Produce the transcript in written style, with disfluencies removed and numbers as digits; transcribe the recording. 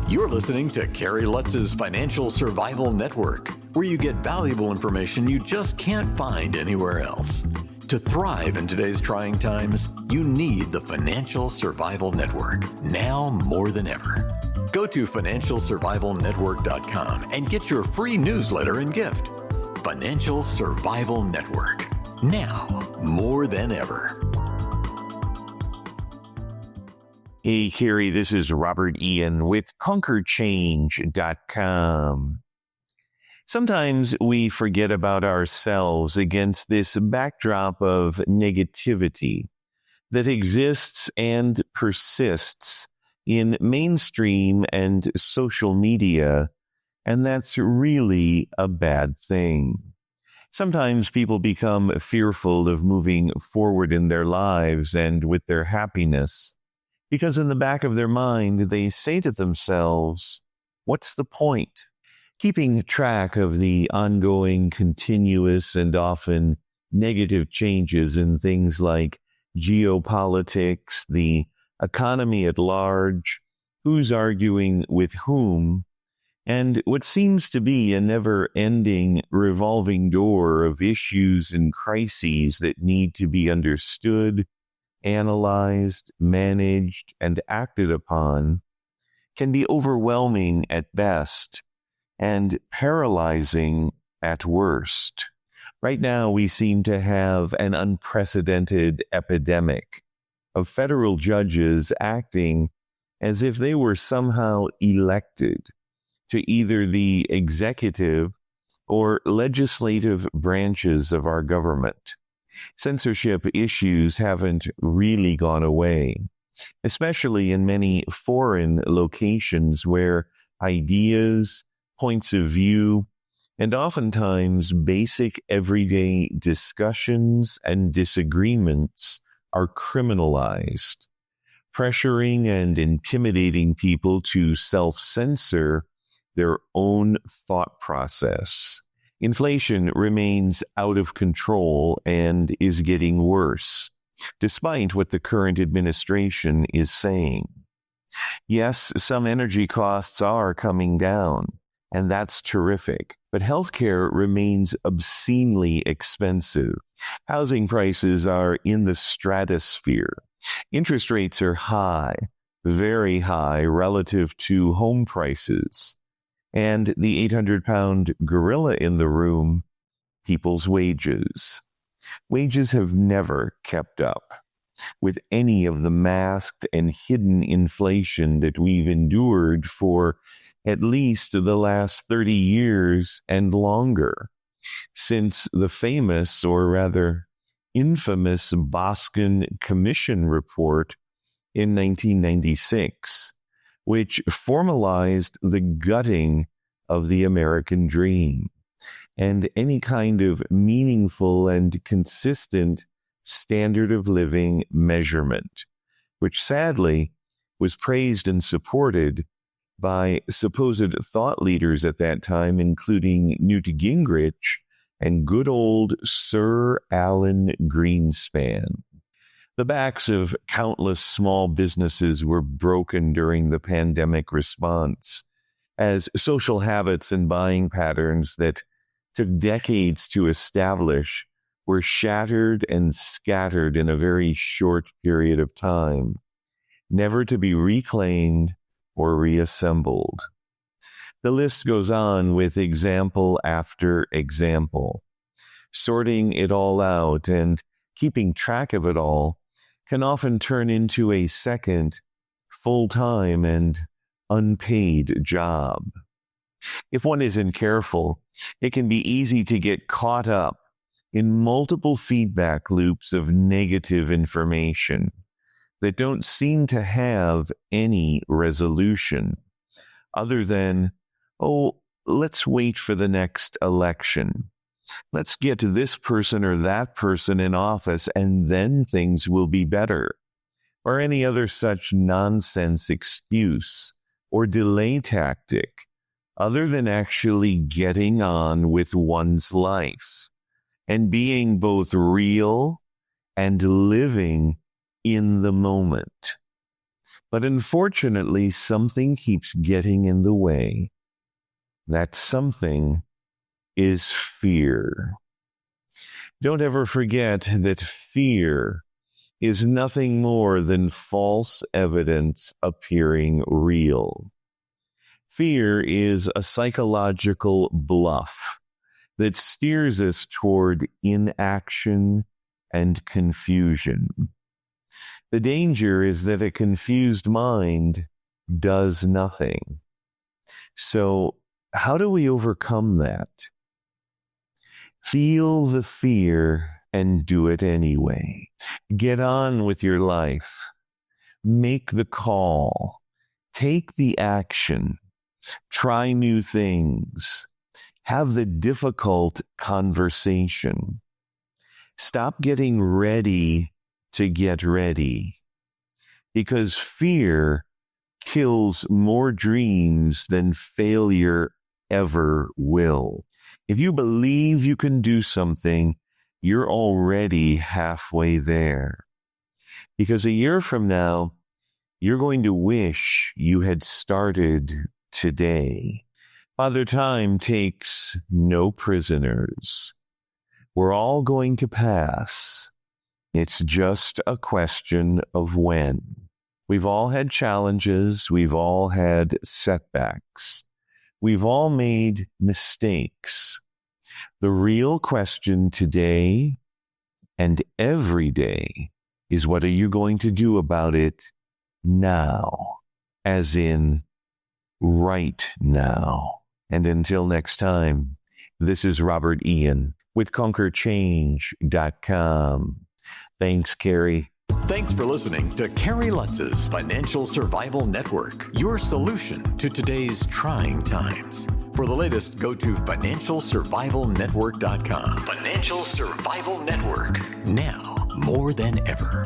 You're listening to Carrie Lutz's Financial Survival Network, where you get valuable information you just can't find anywhere else. To thrive in today's trying times, you need the Financial Survival Network, now more than ever. Go to financialsurvivalnetwork.com and get your free newsletter and gift. Financial Survival Network, now more than ever. Hey, Carrie, this is Robert Ian with conquerchange.com. Sometimes we forget about ourselves against this backdrop of negativity that exists and persists in mainstream and social media, and that's really a bad thing. Sometimes people become fearful of moving forward in their lives and with their happiness, because in the back of their mind, they say to themselves, what's the point? Keeping track of the ongoing, continuous, and often negative changes in things like geopolitics, the economy at large, who's arguing with whom, and what seems to be a never-ending revolving door of issues and crises that need to be understood, analyzed, managed, and acted upon, can be overwhelming at best and paralyzing at worst. Right now, we seem to have an unprecedented epidemic of federal judges acting as if they were somehow elected to either the executive or legislative branches of our government. Censorship issues haven't really gone away, especially in many foreign locations where ideas, points of view, and oftentimes basic everyday discussions and disagreements are criminalized, pressuring and intimidating people to self-censor their own thought process. Inflation remains out of control and is getting worse, despite what the current administration is saying. Yes, some energy costs are coming down, and that's terrific, but healthcare remains obscenely expensive. Housing prices are in the stratosphere. Interest rates are high, very high relative to home prices. And the 800-pound gorilla in the room, people's wages. Wages have never kept up with any of the masked and hidden inflation that we've endured for at least the last 30 years and longer, since the famous, or rather infamous, Boston Commission report in 1996, which formalized the gutting of the American dream and any kind of meaningful and consistent standard of living measurement, which sadly was praised and supported by supposed thought leaders at that time, including Newt Gingrich and good old Sir Alan Greenspan. The backs of countless small businesses were broken during the pandemic response, as social habits and buying patterns that took decades to establish were shattered and scattered in a very short period of time, never to be reclaimed or reassembled. The list goes on with example after example. Sorting it all out and keeping track of it all can often turn into a second, full-time and unpaid job. If one isn't careful, it can be easy to get caught up in multiple feedback loops of negative information that don't seem to have any resolution other than, oh, let's wait for the next election. Let's get this person or that person in office and then things will be better. Or any other such nonsense excuse or delay tactic other than actually getting on with one's life and being both real and living in the moment. But unfortunately, something keeps getting in the way. That something is fear. Don't ever forget that fear is nothing more than false evidence appearing real. Fear is a psychological bluff that steers us toward inaction and confusion. The danger is that a confused mind does nothing. So, how do we overcome that? Feel the fear and do it anyway. Get on with your life. Make the call. Take the action. Try new things. Have the difficult conversation. Stop getting ready to get ready. Because fear kills more dreams than failure ever will. If you believe you can do something, you're already halfway there. Because a year from now, you're going to wish you had started today. Father Time takes no prisoners. We're all going to pass. It's just a question of when. We've all had challenges. We've all had setbacks. We've all made mistakes. The real question today and every day is, what are you going to do about it now? As in, right now. And until next time, this is Robert Ian with ConquerChange.com. Thanks, Carrie. Thanks for listening to Carrie Lutz's Financial Survival Network, your solution to today's trying times. For the latest, go to financialsurvivalnetwork.com. Financial Survival Network, now more than ever.